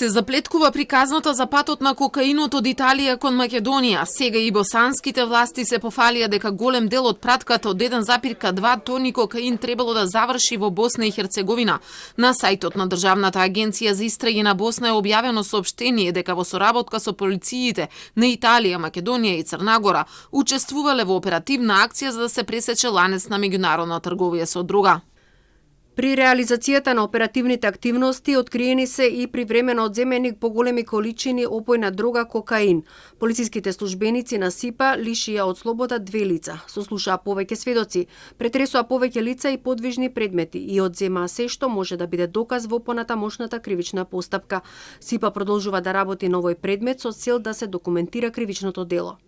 Се заплеткува приказната за патот на кокаинот од Италија кон Македонија. Сега и босанските власти се пофалија дека голем дел од пратката од 1,2 тони кокаин требало да заврши во Босна и Херцеговина. На сајтот на Државната агенција за истраги на Босна е објавено соопштение дека во соработка со полициите на Италија, Македонија и Црна Гора учествувале во оперативна акција за да се пресече ланец на меѓународна трговија со дрога. При реализацијата на оперативните активности откриени се и привремено одземени поголеми количини опојна дрога кокаин. Полициските службеници на СИПА лишија од слобода 2 лица, сослушаа повеќе сведоци, претресоа повеќе лица и подвижни предмети и одземаа се што може да биде доказ во понатамошната кривична постапка. СИПА продолжува да работи на овој предмет со цел да се документира кривичното дело.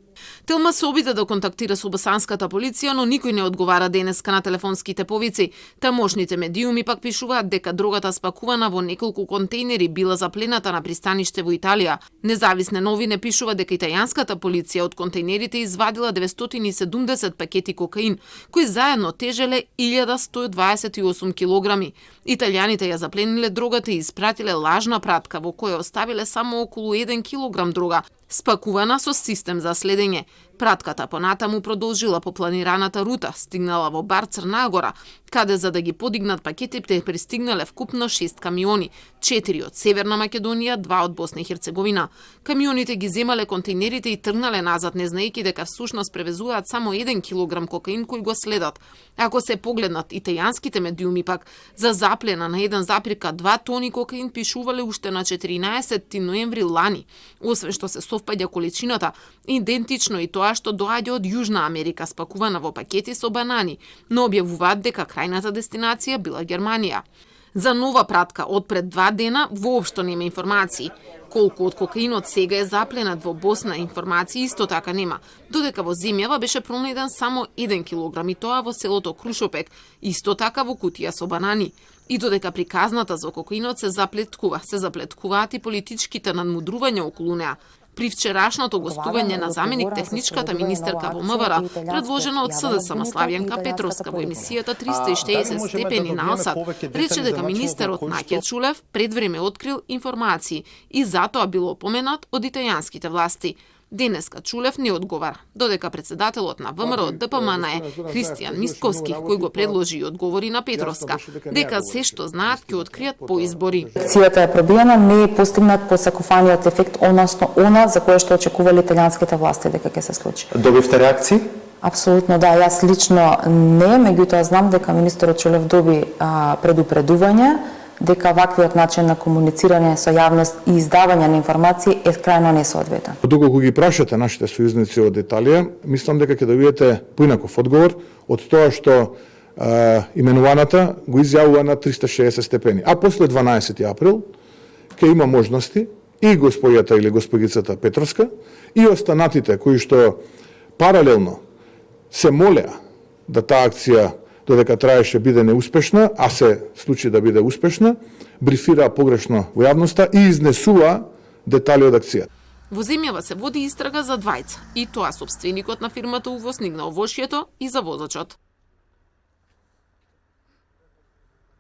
Телма се обиде да контактира со босанската полиција, но никој не одговара денеска на телефонските повици. Тамошните медиуми пак пишуваат дека дрогата спакувана во неколку контейнери била заплената на пристаниште во Италија. Независни новини пишува дека италијанската полиција од контейнерите извадила 970 пакети кокаин, кои заедно тежеле 1128 килограми. Италијаните ја заплениле дрогата и испратиле лажна пратка во која оставиле само околу 1 килограм дрога, спакувана со систем за следење. Пратката понатаму продолжила по планираната рута, стигнала во Бар Црна Гора, каде за да ги подигнат пакетите пристигнале вкупно 6 камиони, 4 од Северна Македонија, 2 од Босна и Херцеговина. Камионите ги земале контейнерите и тргнале назад, не знаејќи дека всушност превезуваат само 1 килограм кокаин кој го следат. Ако се погледнат италијанските медиуми пак, за заплена на 1,2 тони кокаин пишувале уште на 14 ноември лани. Освен што се совпаѓа количината, идентично и тоа што доаѓа од Јужна Америка спакувана во пакети со банани, но објавуваат дека крајната дестинација била Германија. За нова пратка од пред 2 дена воопшто нема информации. Колку од кокаинот сега е запленат во Босна, информации исто така нема, додека во земјава беше пронајден само 1 килограм и тоа во селото Крушопек, исто така во кутија со банани. И додека приказната за кокаинот се заплеткуваат и политичките надмудрувања околу неа. При вчерашното гостување на заменик техничката министерка во МВР, предложена од СДСМ Славјанка Петровска во емисијата 360 степени на Алсат, рече дека министерот Наќе Чулев пред време открил информации и затоа бил опоменат од италијанските власти. Денеска Чулев не одговара, додека председателот на ВМРО од ДПМН е Христијан Мисковски, кој го предложи и одговори на Петровска, дека се што знаат ќе откријат по избори. Акцијата е пробиена, не е постигнат посакуваниот ефект, односно она за кое што очекувале италијанските власти дека ќе се случи. Добивте реакции? Апсолутно да, јас лично не, меѓутоа знам дека министерот Чулев доби предупредување дека ваквиот начин на комуницирање со јавност и издавање на информации е крајно несоодветен. Доколку ги прашате нашите сојузници од Италија, мислам дека ќе добиете поинаков одговор од тоа што именуваната го изјавува на 360 степени. А после 12 април ќе има можности и господјата или господицата Петровска и останатите кои што паралелно се молеа да таа акција додека траеше биде неуспешна, а се случи да биде успешна, брифираа погрешно во јавноста и изнесува детали од акцијата. Во земјава се води истрага за двајца, и тоа сопственикот на фирмата УВОС, Нигнал Вошието, и за возачот.